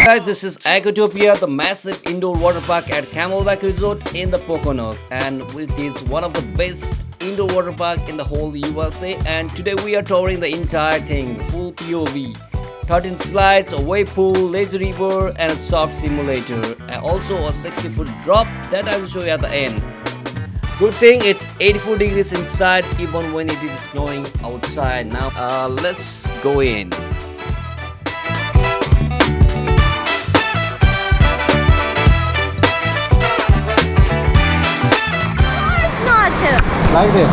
Guys, this is Aquatopia, the massive indoor water park at Camelback Resort in the Poconos, and it is one of the best indoor water park in the whole USA. And today we are touring the entire thing, the full POV, 13 slides, a wave pool, lazy river, and a soft simulator, and also a 60-foot drop that I will show you at the end. Good thing it's 84 degrees inside even when it is snowing outside. Now let's go in. Like this.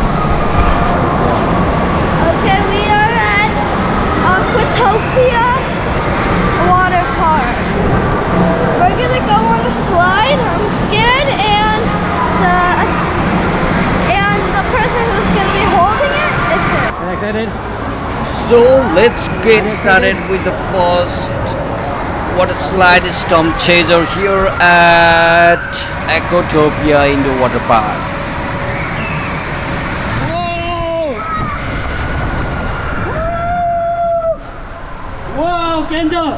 Okay, we are at Aquatopia Waterpark. We're gonna go on a slide. I'm scared, and the person who's gonna be holding it is here. Are you excited? So let's get started with the first water slide storm chaser here at Aquatopia Indoor Waterpark. Wow, Kendall!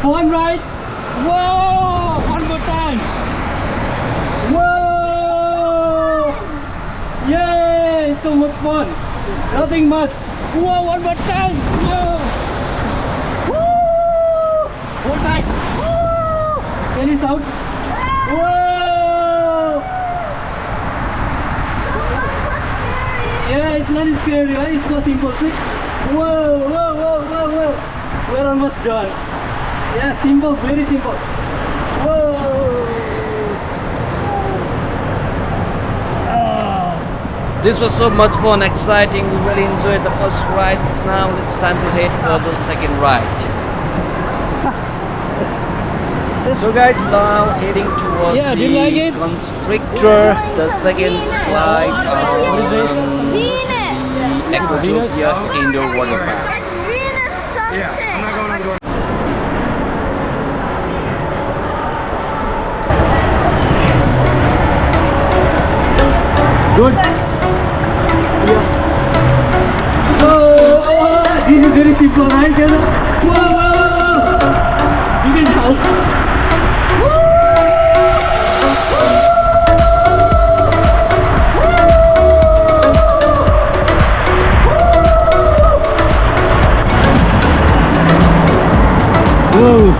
One right. Whoa! One more time. Whoa! Yay! So much fun. Nothing much. Whoa! One more time. Whoa! Woo! Hold tight. Woo! Can you shout? Whoa! Yeah, it's not scary, right? It's so simple. See? Whoa! Whoa! Whoa! Whoa! Whoa! We're almost done. Yeah, simple, very simple. Whoa! This was so much fun, exciting. We really enjoyed the first ride. Now it's time to head for the second ride. So guys, now heading towards the Constrictor, the second slide on the Aquatopia Indoor Waterpark. Good. Yeah. Oh, this is very simple, right? Whoa! You can help. Whoa!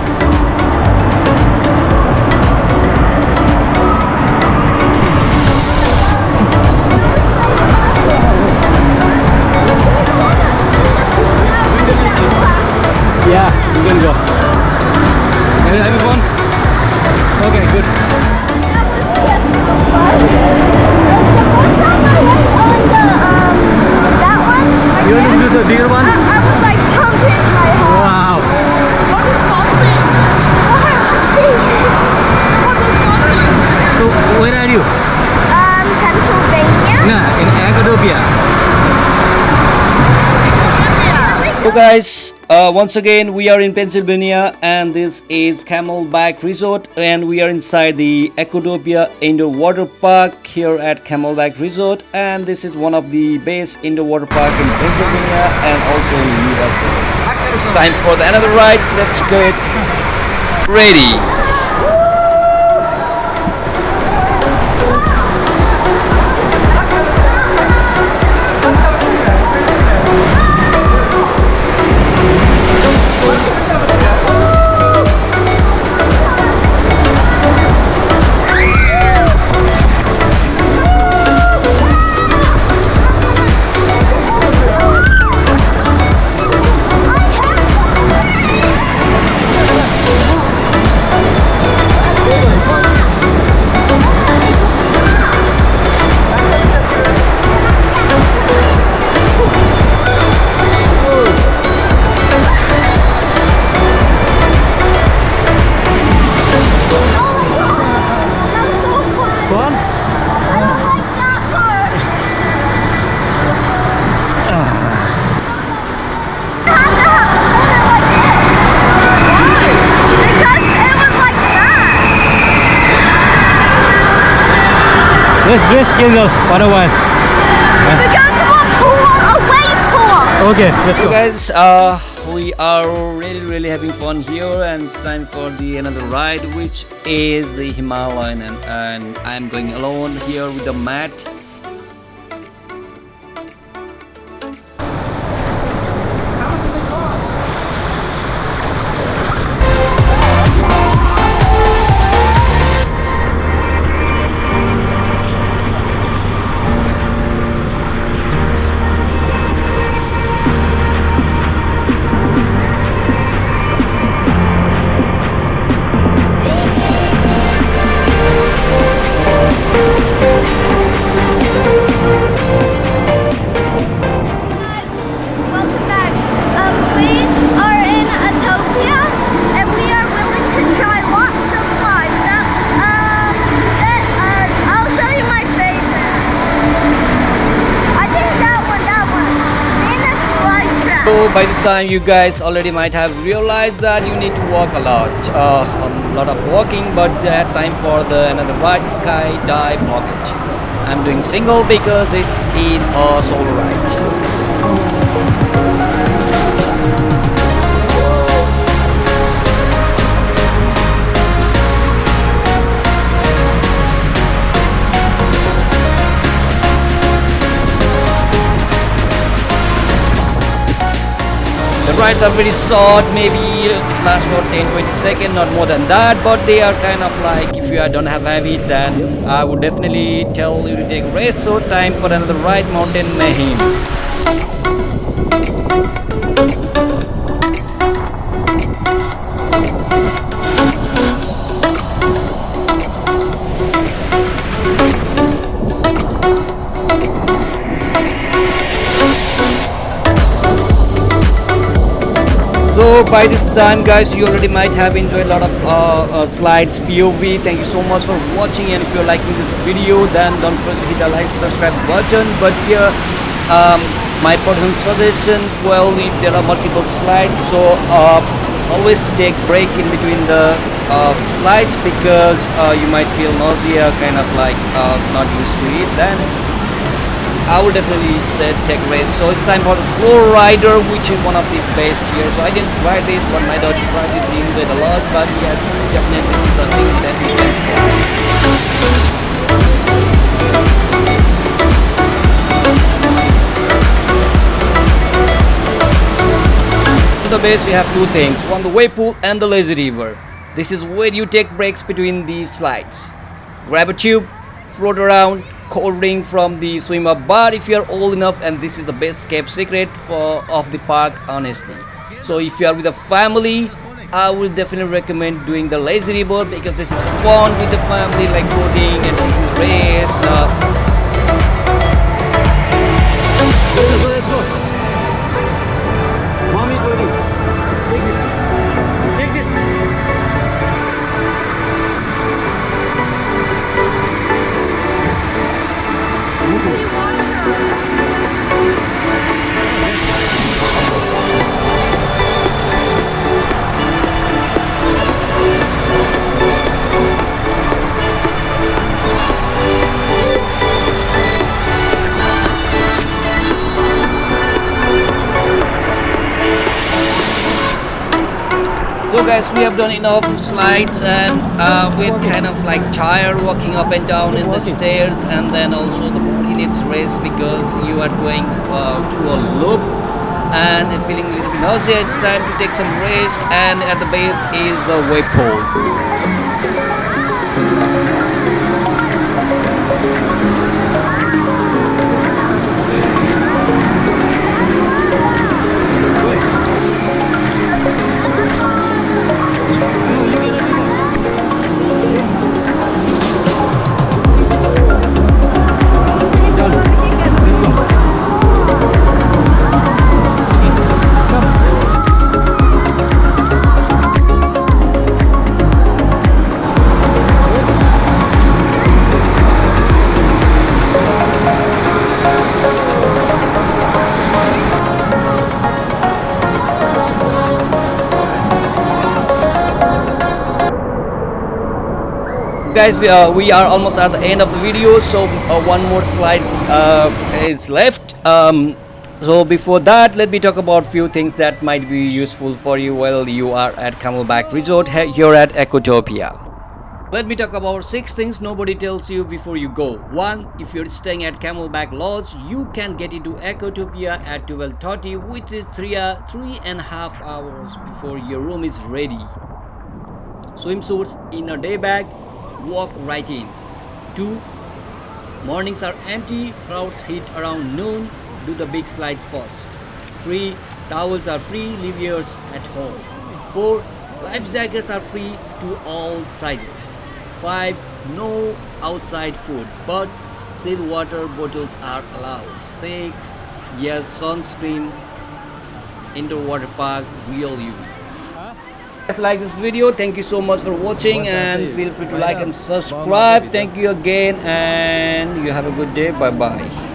Yeah, you can go. Are you having fun? Okay, good. You want to do the bigger one? I was like pumping my heart. Wow. What is pumping? So, where are you? Pennsylvania. Nah, in Aquatopia. So guys, once again we are in Pennsylvania, and this is Camelback Resort, and we are inside the Aquatopia Indoor Water Park here at Camelback Resort, and this is one of the best indoor water park in Pennsylvania and also in the USA. It's time for another ride. Let's get ready. Let's go for a while. We're going to a pool, a wave pool. Okay, let's So go. guys, we are really really having fun here, and it's time for the another ride, which is the Himalayan, and I'm going alone here with the mat. Welcome back. We are in Aquatopia, and we are willing to try lots of slides. I'll show you my favorite. I think that one. In a Slydetrap. So by this time you guys already might have realized that you need to walk a lot, a lot of walking, but they had time for the another ride, Skydive Plummet. I'm doing single because this is a solo ride. The rides are very short, maybe it lasts for 10-20 seconds, not more than that, but they are kind of like, if you don't have habit, then I would definitely tell you to take a rest. So time for another ride, Mountain Mayhem. So by this time guys, you already might have enjoyed a lot of slides POV. Thank you so much for watching, and if you're liking this video, then don't forget to hit the like subscribe button. But here my personal suggestion, well, if there are multiple slides, so always take break in between the slides, because you might feel nausea, kind of like not used to it. Then I would definitely say take a rest. So it's time for the FlowRider, which is one of the best here. So I didn't try this, but my daughter tried this. She enjoyed a lot. But yes, definitely this is the thing that you can try. On the base you have two things: one, the wave pool, and the lazy river. This is where you take breaks between the slides. Grab a tube, float around, cold drink from the swimmer. But if you are old enough, and this is the best kept secret of the park, honestly, so if you are with a family, I would definitely recommend doing the lazy river, because this is fun with the family, like floating and taking a rest. Let's go. Mommy, take this. So guys, we have done enough slides, and we're kind of like tired walking up and down in the stairs, and then also the body needs rest because you are going through a loop and feeling a little bit nausea. It's time to take some rest, and at the base is the wave pool. Guys, we are almost at the end of the video, so one more slide is left. So before that, let me talk about few things that might be useful for you while you are at Camelback Resort here at Aquatopia. Let me talk about 6 things nobody tells you before you go. 1. If you're staying at Camelback Lodge, you can get into Aquatopia at 12:30, which is 3.5 hours before your room is ready. Swimsuits in a day bag, walk right in. 2. Mornings are empty, crowds hit around noon, do the big slide first. 3. Towels are free, leave yours at home. 4. Life jackets are free to all sizes. 5. No outside food, but still water bottles are allowed. 6. Yes, sunscreen, indoor water park, real you. Guys, like this video, thank you so much for watching and feel free to like and subscribe. Thank you again and you have a good day. Bye bye.